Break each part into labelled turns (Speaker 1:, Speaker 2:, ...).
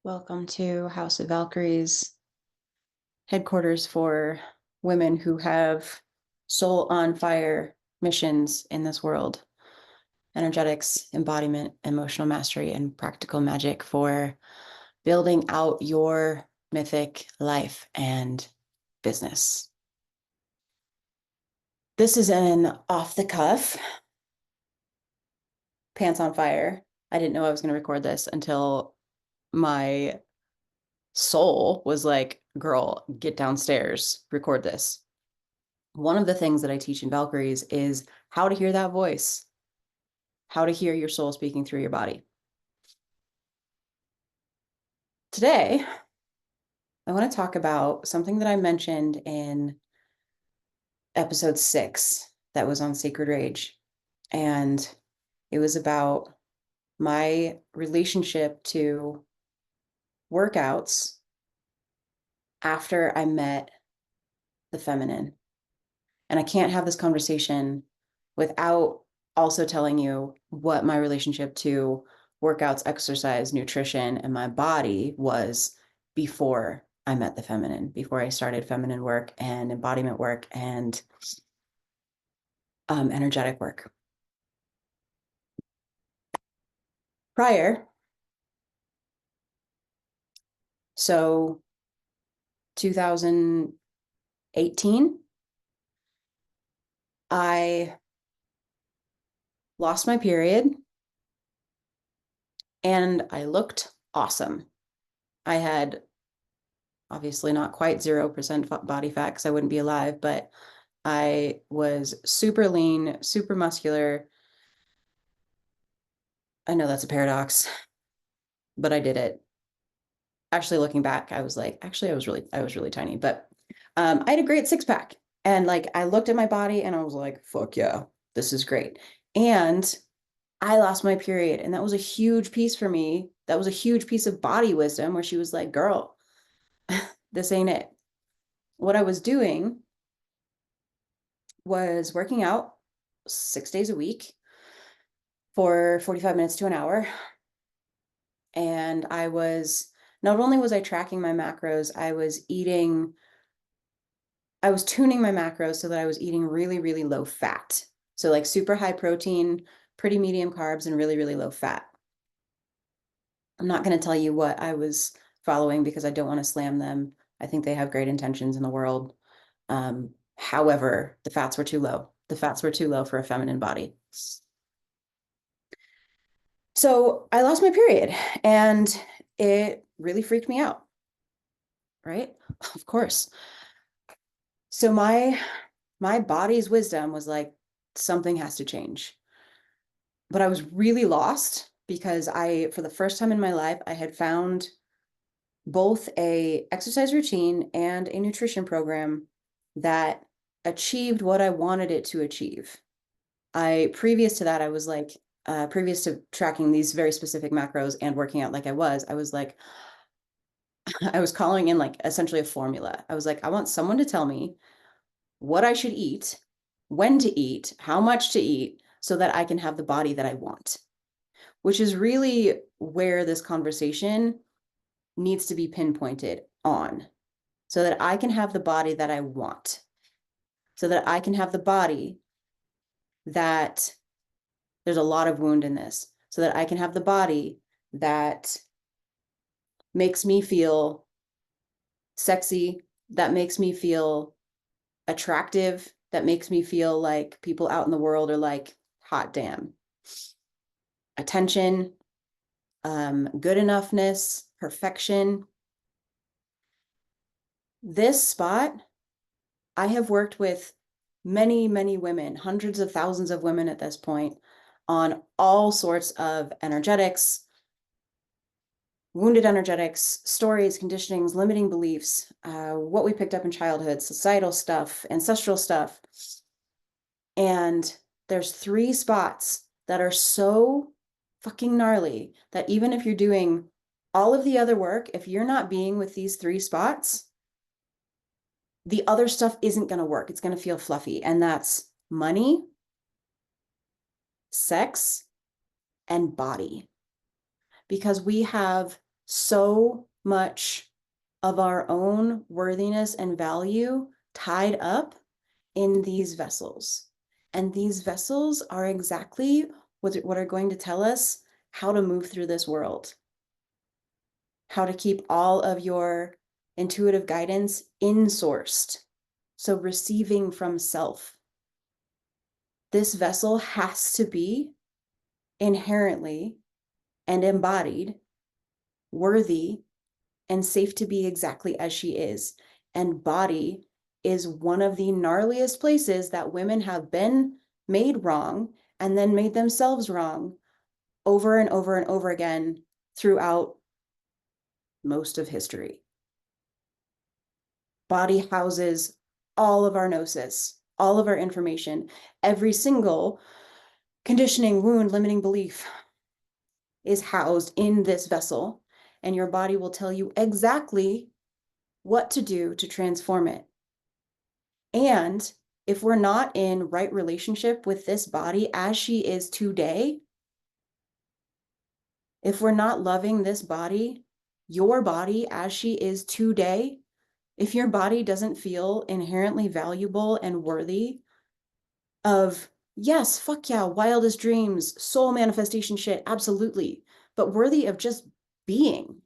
Speaker 1: Welcome to House of Valkyries, headquarters for women who have soul on fire missions in this world. Energetics, embodiment, emotional mastery, and practical magic for building out your mythic life and business. This is an off the cuff, pants on fire. I didn't know I was going to record this until my soul was like, girl, get downstairs, record this. One of the things that I teach in Valkyries is how to hear that voice, how to hear your soul speaking through your body. Today, I want to talk about something that I mentioned in episode 6 that was on Sacred Rage. And it was about my relationship to workouts after I met the feminine. And I can't have this conversation without also telling you what my relationship to workouts, exercise, nutrition, and my body was before I met the feminine, before I started feminine work and embodiment work and energetic work. Prior, so 2018, I lost my period and I looked awesome. I had obviously not quite 0% body fat because I wouldn't be alive, but I was super lean, super muscular. I know that's a paradox, but I did it. Actually, looking back, I was like, actually, I was really tiny, but I had a great six pack. And like, I looked at my body and I was like, fuck yeah, this is great. And I lost my period. And that was a huge piece for me. That was a huge piece of body wisdom where she was like, girl, this ain't it. What I was doing was working out 6 days a week for 45 minutes to an hour. And I was, not only was I tracking my macros, I was tuning my macros so that I was eating really, really low fat. So like super high protein, pretty medium carbs, and really, really low fat. I'm not going to tell you what I was following because I don't want to slam them. I think they have great intentions in the world. However, the fats were too low. The fats were too low for a feminine body. So I lost my period and it really freaked me out, right? Of course. So my body's wisdom was like, something has to change. But I was really lost because for the first time in my life, I had found both a exercise routine and a nutrition program that achieved what I wanted it to achieve. Previous to that, I was like, previous to tracking these very specific macros and working out like I was like, I was calling in like essentially a formula. I was like, I want someone to tell me what I should eat, when to eat, how much to eat, so that I can have the body that I want, which is really where this conversation needs to be pinpointed on, so that I can have the body that I want, so that I can have the body that there's a lot of wound in this, so that I can have the body that makes me feel sexy, that makes me feel attractive, that makes me feel like people out in the world are like, hot damn. Attention, good enoughness, perfection. This spot, I have worked with many, many women, hundreds of thousands of women at this point, on all sorts of energetics, wounded energetics, stories, conditionings, limiting beliefs, what we picked up in childhood, societal stuff, ancestral stuff. And there's 3 spots that are so fucking gnarly that even if you're doing all of the other work, if you're not being with these 3 spots, the other stuff isn't going to work. It's going to feel fluffy. And that's money, sex, and body. Because we have so much of our own worthiness and value tied up in these vessels. And these vessels are exactly what are going to tell us how to move through this world, how to keep all of your intuitive guidance in-sourced. So receiving from self. This vessel has to be inherently and embodied, worthy, and safe to be exactly as she is. And body is one of the gnarliest places that women have been made wrong and then made themselves wrong over and over and over again throughout most of history. Body houses all of our gnosis, all of our information, every single conditioning, wound, limiting belief is housed in this vessel, and your body will tell you exactly what to do to transform it. And if we're not in right relationship with this body as she is today, if we're not loving this body, your body as she is today, if your body doesn't feel inherently valuable and worthy of, yes, fuck yeah, wildest dreams, soul manifestation shit, absolutely, but worthy of just being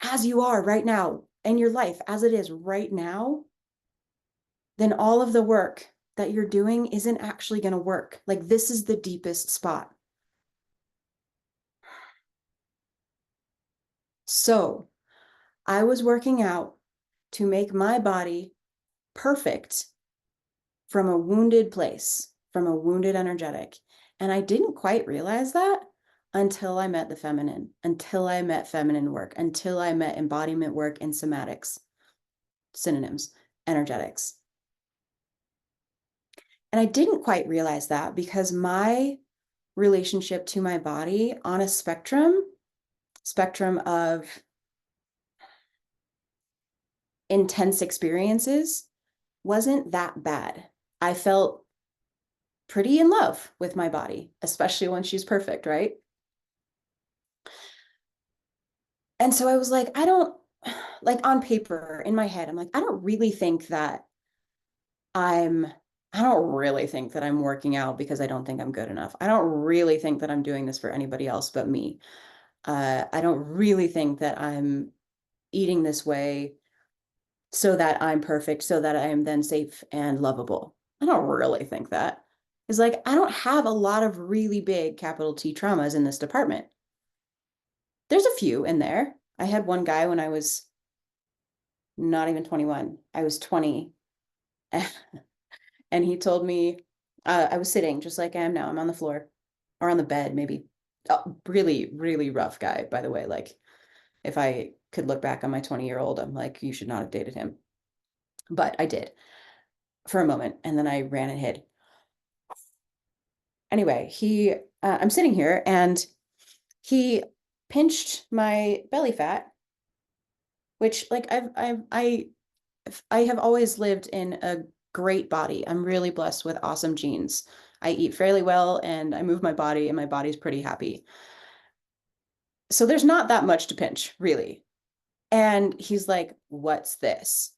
Speaker 1: as you are right now in your life as it is right now, then all of the work that you're doing isn't actually going to work. Like, this is the deepest spot. So I was working out to make my body perfect from a wounded place, from a wounded energetic. And I didn't quite realize that until I met the feminine, until I met feminine work, until I met embodiment work and somatics, synonyms, energetics. And I didn't quite realize that because my relationship to my body on a spectrum of intense experiences wasn't that bad. I felt pretty in love with my body, especially when she's perfect, right? And so I was like, I don't, like on paper, in my head, I'm like, I don't really think that I'm, I don't really think that I'm working out because I don't think I'm good enough. I don't really think that I'm doing this for anybody else but me. I don't really think that I'm eating this way so that I'm perfect, so that I am then safe and lovable. I don't really think that. It's like, I don't have a lot of really big capital T traumas in this department. There's a few in there. I had one guy when I was not even 21. I was 20. And he told me, I was sitting just like I am now. I'm on the floor or on the bed, maybe. Oh, really, really rough guy, by the way. Like, if I could look back on my 20-year-old, I'm like, you should not have dated him. But I did for a moment, and then I ran and hid. Anyway, I'm sitting here, and he pinched my belly fat, which, like, I have always lived in a great body. I'm really blessed with awesome genes. I eat fairly well, and I move my body, and my body's pretty happy. So there's not that much to pinch, really. And he's like, "What's this?"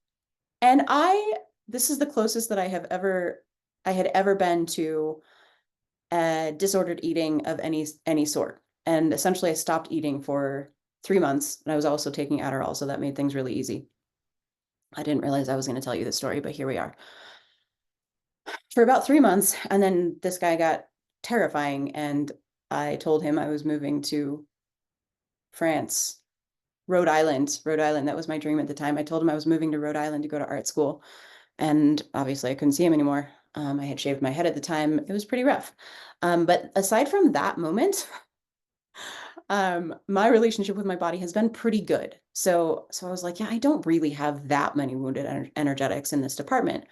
Speaker 1: And this is the closest that I had ever been to disordered eating of any sort. And essentially, I stopped eating for 3 months, and I was also taking Adderall, so that made things really easy. I didn't realize I was going to tell you this story, but here we are. For about 3 months, and then this guy got terrifying, and I told him I was moving to France, Rhode Island. Rhode Island, that was my dream at the time. I told him I was moving to Rhode Island to go to art school, and obviously I couldn't see him anymore. I had shaved my head at the time. It was pretty rough. But aside from that moment, my relationship with my body has been pretty good. So I was like, yeah, I don't really have that many wounded energetics in this department.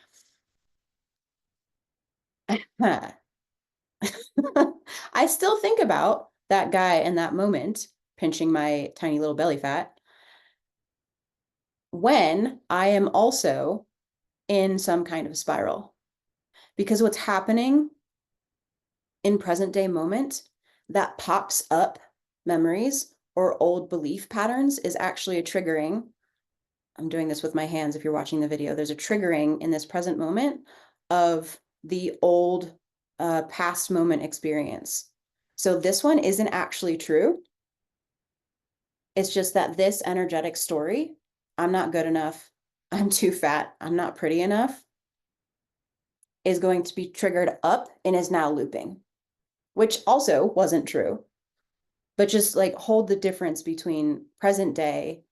Speaker 1: I still think about that guy in that moment pinching my tiny little belly fat when I am also in some kind of spiral. Because what's happening in present day moment that pops up memories or old belief patterns is actually a triggering. I'm doing this with my hands if you're watching the video. There's a triggering in this present moment of the old past moment experience. So this one isn't actually true. It's just that this energetic story, I'm not good enough, I'm too fat, I'm not pretty enough, is going to be triggered up and is now looping, which also wasn't true. But just like hold the difference between present day,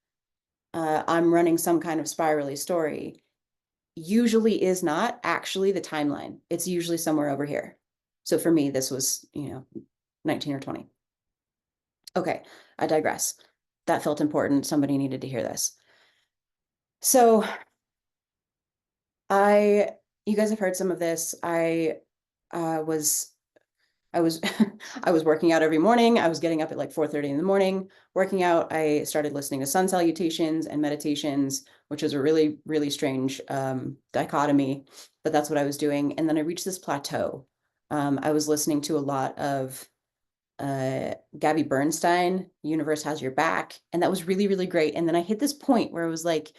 Speaker 1: I'm running some kind of spirally story, usually is not actually the timeline. It's usually somewhere over here. So for me, this was, 19 or 20. Okay, I digress. That felt important. Somebody needed to hear this. So you guys have heard some of this. Was I was I was working out every morning. I was getting up at like 4:30 in the morning, working out. I started listening to sun salutations and meditations, which is a really, really strange dichotomy, but that's what I was doing. And then I reached this plateau. I was listening to a lot of Gabby Bernstein, Universe Has Your Back, and that was really, really great. And then I hit this point where it was like,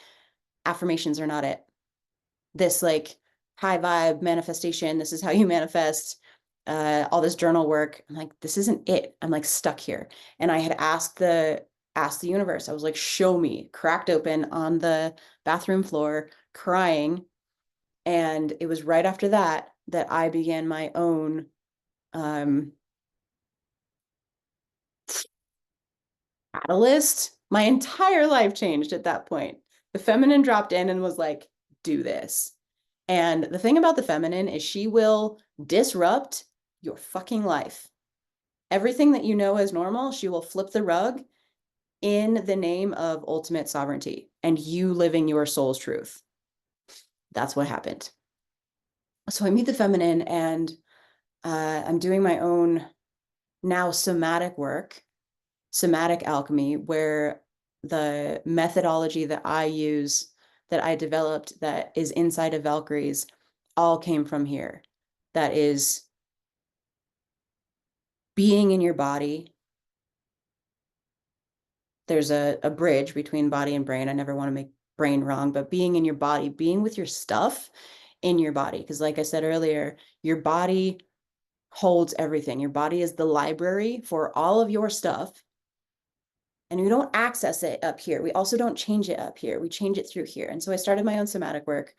Speaker 1: affirmations are not it. This like high vibe manifestation, this is how you manifest, all this journal work. I'm like, this isn't it. I'm like stuck here. And I had asked the universe. I was like, show me, cracked open on the bathroom floor, crying. And it was right after that that I began my own catalyst. My entire life changed at that point. The feminine dropped in and was like, do this. And the thing about the feminine is she will disrupt your fucking life. Everything that you know as normal, she will flip the rug in the name of ultimate sovereignty and you living your soul's truth. That's what happened. So I meet the feminine and I'm doing my own now somatic work, somatic alchemy, where the methodology that I use, that I developed, that is inside of Valkyries, all came from here. That is being in your body. There's a bridge between body and brain. I never want to make brain wrong, but being in your body, being with your stuff in your body. Because like I said earlier, your body holds everything. Your body is the library for all of your stuff. And we don't access it up here. We also don't change it up here. We change it through here. And so I started my own somatic work,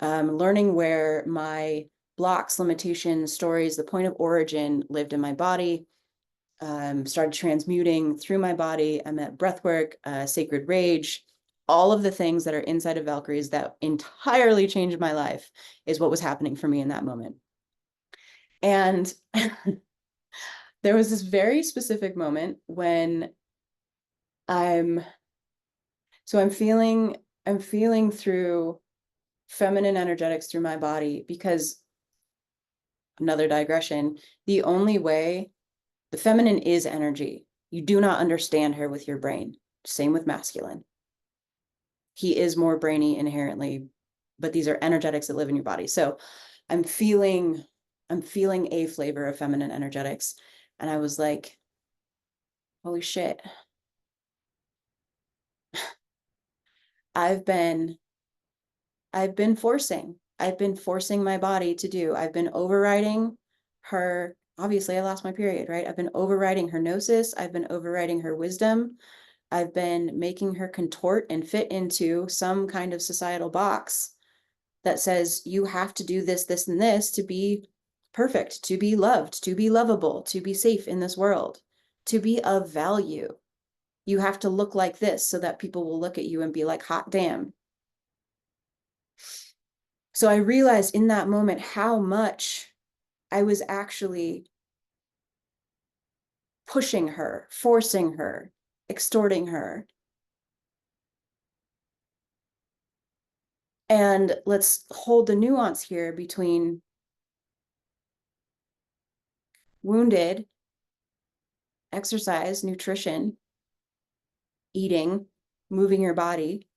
Speaker 1: learning where my blocks, limitations, stories, the point of origin lived in my body, started transmuting through my body. I met breathwork, sacred rage, all of the things that are inside of Valkyries that entirely changed my life is what was happening for me in that moment. And there was this very specific moment when I'm feeling through feminine energetics through my body, because another digression, the only way, the feminine is energy. You do not understand her with your brain. Same with masculine. He is more brainy inherently, but these are energetics that live in your body. So I'm feeling a flavor of feminine energetics. And I was like, holy shit. I've been forcing my body to do. I've been overriding her. Obviously, I lost my period, right? I've been overriding her gnosis. I've been overriding her wisdom. I've been making her contort and fit into some kind of societal box that says you have to do this, this, and this to be perfect, to be loved, to be lovable, to be safe in this world, to be of value. You have to look like this so that people will look at you and be like, hot damn. So I realized in that moment how much I was actually pushing her, forcing her, extorting her. And let's hold the nuance here between wounded, exercise, nutrition, eating, moving your body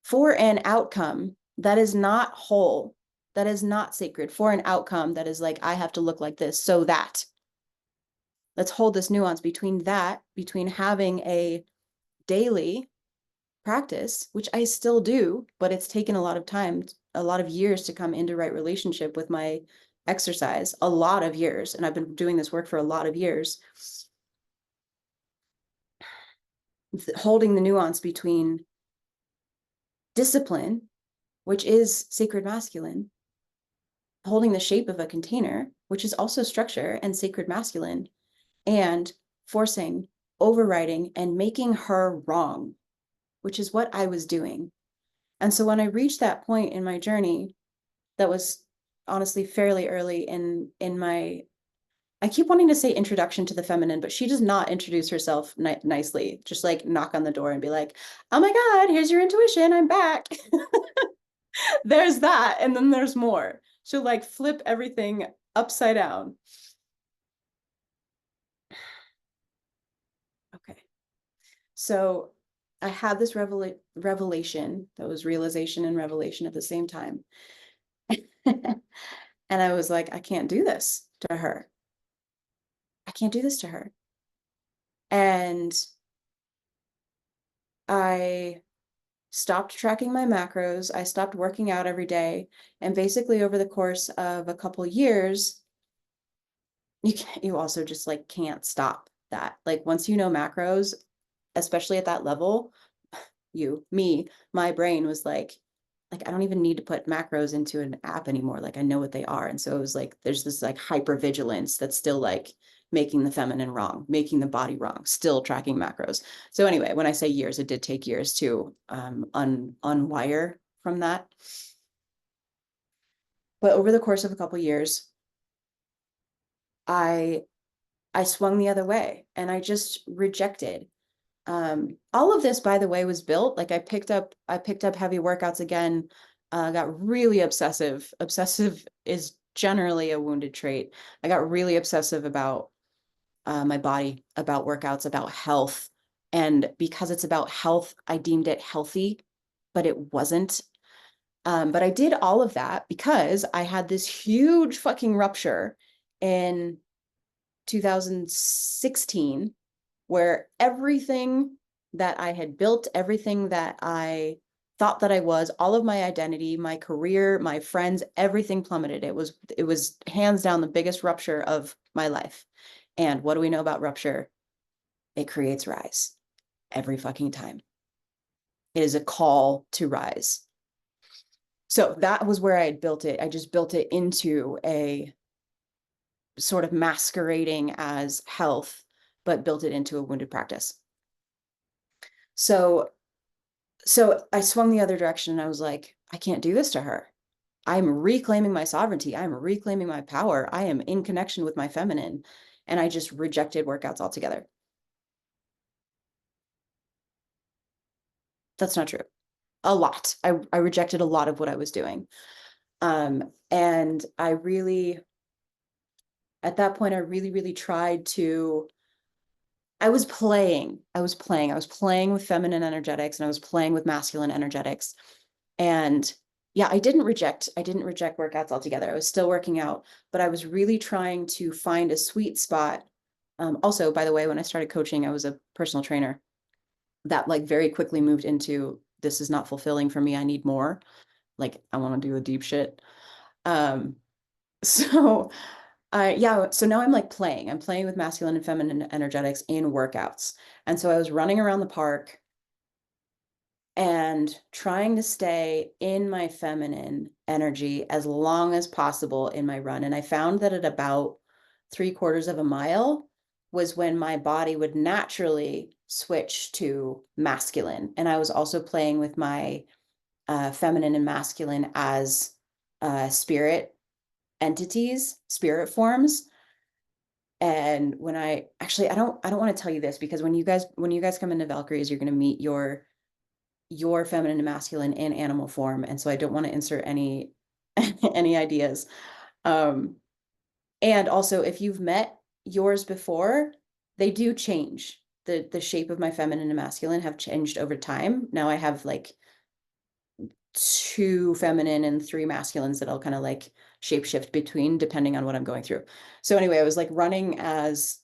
Speaker 1: for an outcome that is not whole, that is not sacred, for an outcome that is like, I have to look like this so that. let's hold this nuance between having a daily practice, which I still do, but it's taken a lot of time, a lot of years to come into right relationship with my exercise, a lot of years. And I've been doing this work for a lot of years. Holding the nuance between discipline, which is sacred masculine, holding the shape of a container, which is also structure and sacred masculine, and forcing, overriding, and making her wrong, which is what I was doing. And so when I reached that point in my journey, that was honestly fairly early in my, I keep wanting to say introduction to the feminine, but she does not introduce herself nicely. Just like knock on the door and be like, oh my God, here's your intuition, I'm back. There's that, and then there's more. She'll like flip everything upside down. Okay. So I had this revelation that was realization and revelation at the same time. And I was like, I can't do this to her. I can't do this to her. And I stopped tracking my macros. I stopped working out every day. And basically over the course of a couple years, you also just like can't stop that. Like once you know macros, especially at that level, my brain was like I don't even need to put macros into an app anymore. Like I know what they are. And so it was like there's this like hyper vigilance that's still like making the feminine wrong, making the body wrong, still tracking macros. So anyway, when I say years, it did take years to unwire from that. But over the course of a couple of years, I swung the other way and I just rejected. All of this, by the way, was built. Like I picked up heavy workouts again, got really obsessive. Obsessive is generally a wounded trait. I got really obsessive about my body, about workouts, about health. And because it's about health, I deemed it healthy, but it wasn't. But I did all of that because I had this huge fucking rupture in 2016 where everything that I had built, everything that I thought that I was, all of my identity, my career, my friends, everything plummeted. It was hands down the biggest rupture of my life. And what do we know about rupture? It creates rise every fucking time. It is a call to rise. So that was where I had built it. I just built it into a sort of masquerading as health, but built it into a wounded practice. So I swung the other direction and I was like, I can't do this to her. I'm reclaiming my sovereignty. I'm reclaiming my power. I am in connection with my feminine. And I just rejected workouts altogether. That's not true. A lot. I rejected a lot of what I was doing. And I really, at that point, I really, really tried to, I was playing with feminine energetics and I was playing with masculine energetics. And yeah, I didn't reject workouts altogether. I was still working out, but I was really trying to find a sweet spot. Also, by the way, when I started coaching, I was a personal trainer that like very quickly moved into this is not fulfilling for me. I need more. Like I want to do the deep shit. Um, so yeah, so now I'm like I'm playing with masculine and feminine energetics in workouts. And so I was running around the park and trying to stay in my feminine energy as long as possible in my run. And I found that at about 3/4 of a mile was when my body would naturally switch to masculine. And I was also playing with my feminine and masculine as spirit entities, spirit forms. And when I actually, I don't want to tell you this because when you guys come into Valkyries, you're going to meet your feminine and masculine in animal form. And so I don't want to insert any any ideas. And also if you've met yours before, they do change. The shape of my feminine and masculine have changed over time. Now I have like 2 feminine and 3 masculines that I'll kind of like shapeshift between depending on what I'm going through. So anyway, I was like running as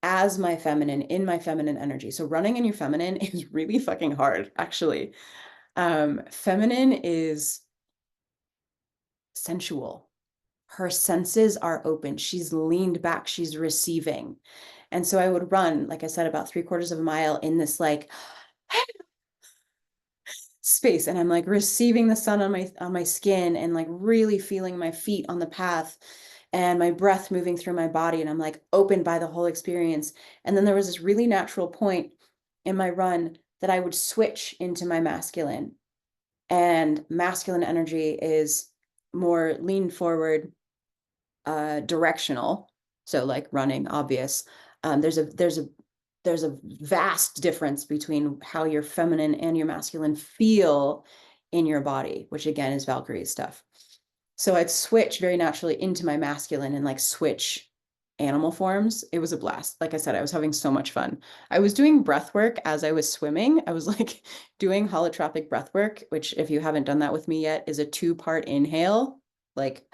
Speaker 1: as my feminine, in my feminine energy. So running in your feminine is really fucking hard, actually. Feminine is sensual. Her senses are open. She's leaned back. She's receiving. And so I would run, like I said, about 3/4 of a mile in this like space. And I'm like receiving the sun on my skin and like really feeling my feet on the path and my breath moving through my body. And I'm like opened by the whole experience. And then there was this really natural point in my run that I would switch into my masculine. And masculine energy is more lean forward, directional. So like running, obvious. There's a vast difference between how your feminine and your masculine feel in your body, which again is Valkyrie stuff. So I'd switch very naturally into my masculine and like switch animal forms. It was a blast. Like I said, I was having so much fun. I was doing breath work as I was swimming. I was like doing holotropic breath work, which if you haven't done that with me yet, is a 2-part inhale, like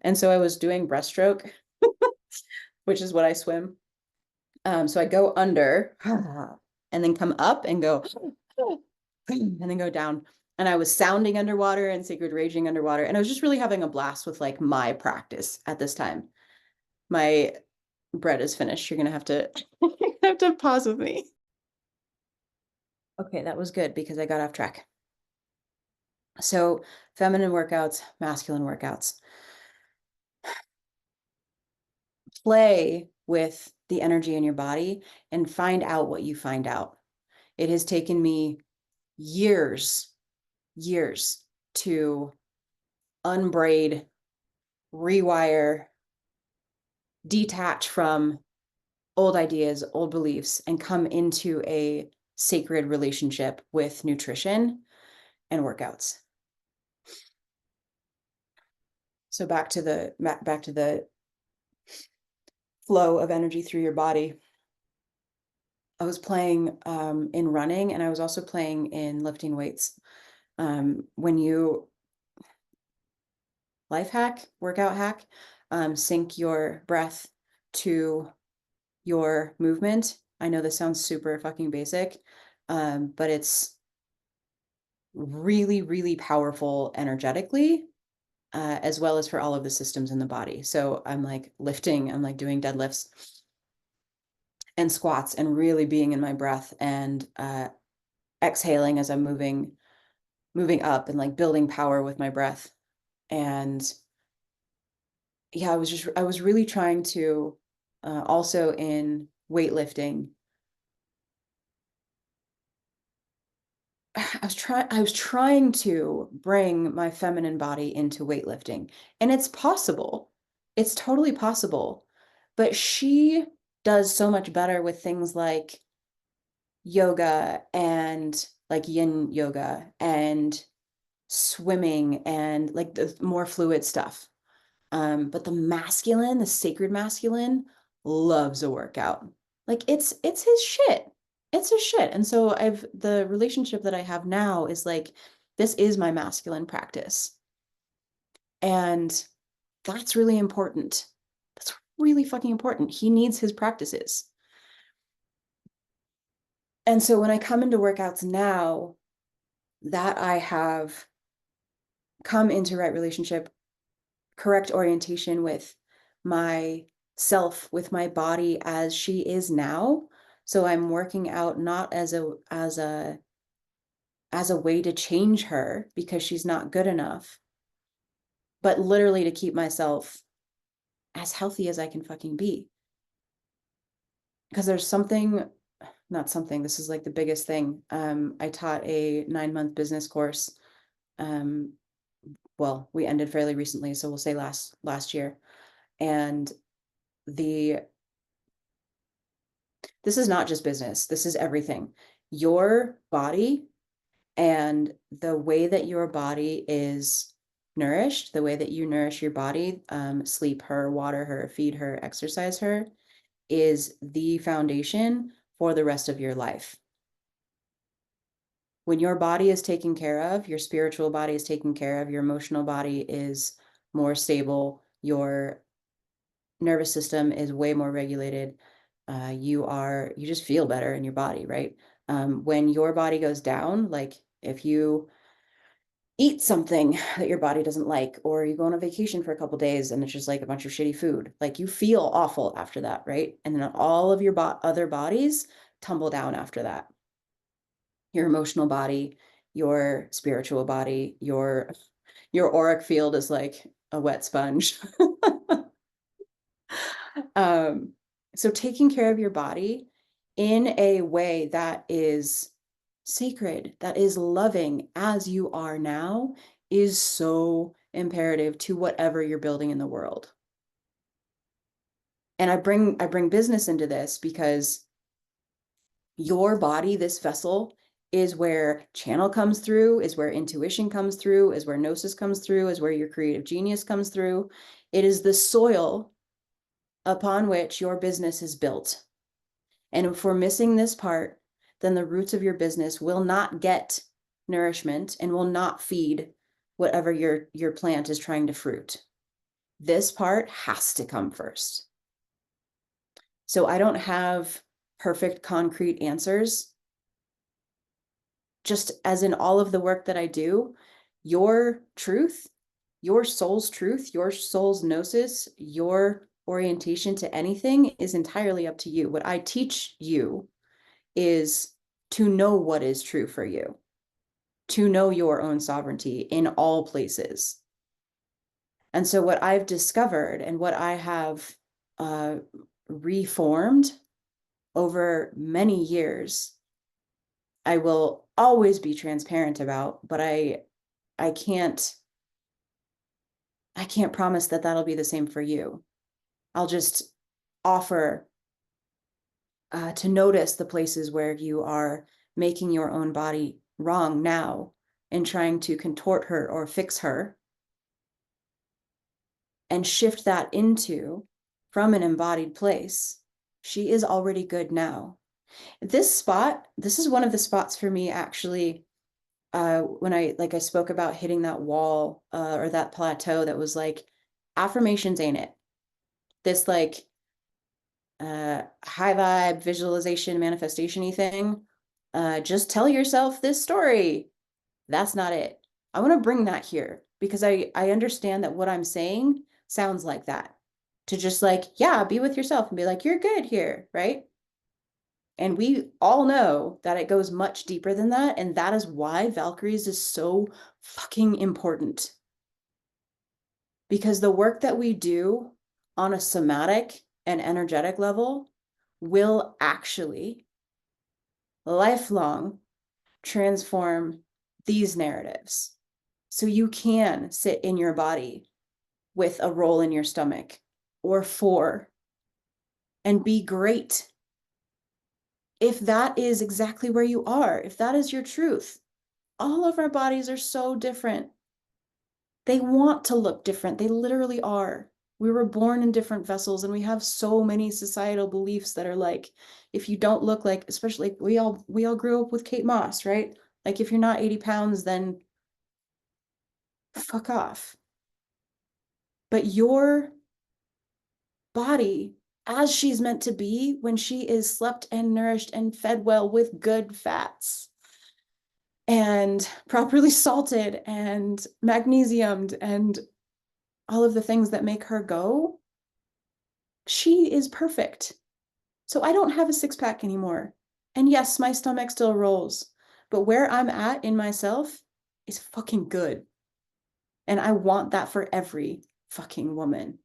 Speaker 1: and so I was doing breaststroke, which is what I swim. So I go under and then come up and go and then go down. And I was sounding underwater and sacred raging underwater. And I was just really having a blast with like my practice at this time. My bread is finished. You're gonna have to have to pause with me. Okay, that was good because I got off track. So feminine workouts, masculine workouts. Play with the energy in your body and find out what you find out. It has taken me years to unbraid, rewire, detach from old ideas, old beliefs, and come into a sacred relationship with nutrition and workouts. So back to the flow of energy through your body. I was playing in running, and I was also playing in lifting weights. When you life hack, workout hack, sync your breath to your movement. I know this sounds super fucking basic, but it's really, really powerful energetically, as well as for all of the systems in the body. So I'm like lifting, I'm like doing deadlifts and squats and really being in my breath and exhaling as I'm moving up and like building power with my breath. And yeah, I was really trying to also in weightlifting. I was trying to bring my feminine body into weightlifting, and it's possible. It's totally possible. But she does so much better with things like yoga and like yin yoga and swimming and like the more fluid stuff. But the masculine, the sacred masculine, loves a workout. Like it's his shit. It's his shit. And so the relationship that I have now is like, this is my masculine practice. And that's really important. That's really fucking important. He needs his practices. And so when I come into workouts now that I have come into right relationship, correct orientation with myself, with my body as she is now. So I'm working out not as a way to change her because she's not good enough, but literally to keep myself as healthy as I can fucking be. Because there's something, not something, this is like the biggest thing. I taught a 9-month business course. Um, well, we ended fairly recently, so we'll say last year. And the this is not just business, this is everything. Your body and the way that your body is nourished, the way that you nourish your body, sleep her, water her, feed her, exercise her, is the foundation for the rest of your life. When your body is taken care of, your spiritual body is taken care of, your emotional body is more stable, your nervous system is way more regulated. You just feel better in your body, right? When your body goes down, like if you eat something that your body doesn't like, or you go on a vacation for a couple days and it's just like a bunch of shitty food, like you feel awful after that, right? And then all of your other bodies tumble down after that. Your emotional body, your spiritual body, your auric field is like a wet sponge. Um, so taking care of your body in a way that is sacred, that is loving as you are now, is so imperative to whatever you're building in the world. And I bring business into this because your body, this vessel, is where channel comes through, is where intuition comes through, is where gnosis comes through, is where your creative genius comes through. It is the soil upon which your business is built. And if we're missing this part, then the roots of your business will not get nourishment and will not feed whatever your plant is trying to fruit. This part has to come first. So I don't have perfect concrete answers. Just as in all of the work that I do, your truth, your soul's truth, your soul's gnosis, your orientation to anything is entirely up to you. What I teach you is to know what is true for you, to know your own sovereignty in all places. And so, what I've discovered and what I have uh, reformed over many years, I will always be transparent about, but I can't I can't promise that that'll be the same for you. I'll just offer to notice the places where you are making your own body wrong now and trying to contort her or fix her, and shift that into from an embodied place. She is already good now. This spot, this is one of the spots for me actually. When I spoke about hitting that wall or that plateau that was like, affirmations ain't it. This like high vibe visualization manifestation-y thing. Just tell yourself this story. That's not it. I want to bring that here because I understand that what I'm saying sounds like that. To just like, yeah, be with yourself and be like, you're good here, right? And we all know that it goes much deeper than that. And that is why Valkyries is so fucking important. Because the work that we do on a somatic and energetic level will actually lifelong transform these narratives. So you can sit in your body with a roll in your stomach or four and be great. If that is exactly where you are, if that is your truth, all of our bodies are so different. They want to look different. They literally are. We were born in different vessels and we have so many societal beliefs that are like, if you don't look like, especially like we all grew up with Kate Moss, right? Like if you're not 80 pounds, then fuck off. But your body, as she's meant to be when she is slept and nourished and fed well with good fats and properly salted and magnesiumed and all of the things that make her go, she is perfect. So I don't have a six pack anymore. And yes, my stomach still rolls, but where I'm at in myself is fucking good. And I want that for every fucking woman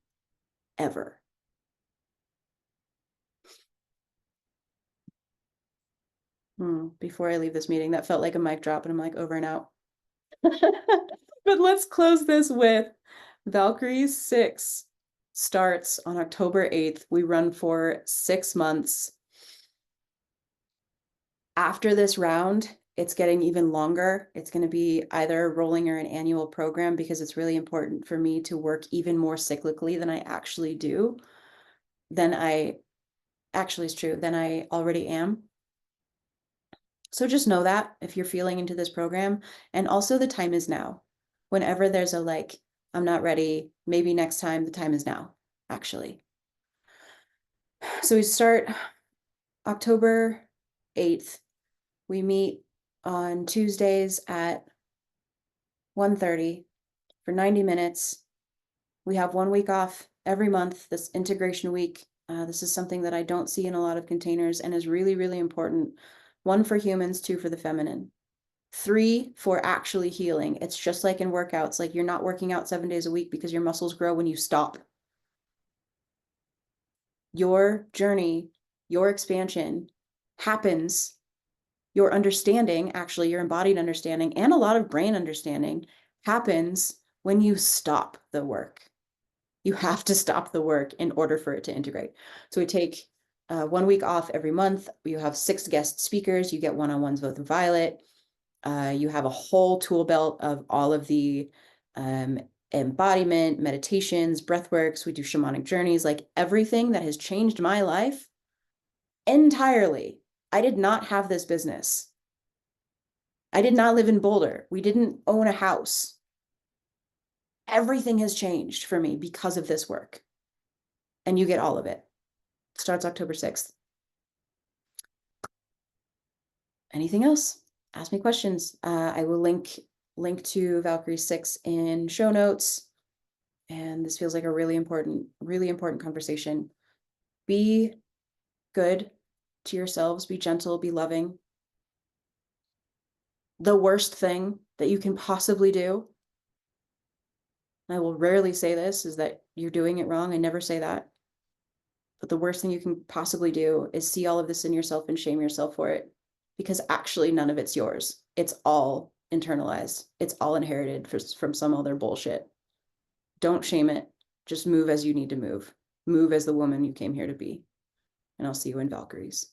Speaker 1: ever. Before I leave this meeting, that felt like a mic drop, and I'm like over and out. But let's close this with Valkyries 6 starts on October 8th. We run for 6 months. After this round, it's getting even longer. It's going to be either a rolling or an annual program because it's really important for me to work even more cyclically than I actually do, than I actually is true, than I already am. So just know that if you're feeling into this program, and also the time is now. Whenever there's a like, I'm not ready, maybe next time, the time is now, actually. So we start October 8th. We meet on Tuesdays at 1:30 for 90 minutes. We have 1 week off every month, this integration week. This is something that I don't see in a lot of containers and is really, really important. 1 for humans, 2 for the feminine. 3 for actually healing. It's just like in workouts, like you're not working out 7 days a week because your muscles grow when you stop. Your journey, your expansion happens, your understanding, actually your embodied understanding and a lot of brain understanding happens when you stop the work. You have to stop the work in order for it to integrate. So we take 1 week off every month. You have 6 guest speakers. You get one-on-ones with Violet. You have a whole tool belt of all of the embodiment, meditations, breathworks. We do shamanic journeys, like everything that has changed my life entirely. I did not have this business. I did not live in Boulder. We didn't own a house. Everything has changed for me because of this work. And you get all of it. Starts October 6th. Anything else? Ask me questions. I will link to Valkyrie 6 in show notes. And this feels like a really important conversation. Be good to yourselves, be gentle, be loving. The worst thing that you can possibly do, and I will rarely say this, is that you're doing it wrong. I never say that. But the worst thing you can possibly do is see all of this in yourself and shame yourself for it, because actually none of it's yours. It's all internalized. It's all inherited from some other bullshit. Don't shame it. Just move as you need to move. Move as the woman you came here to be. And I'll see you in Valkyries.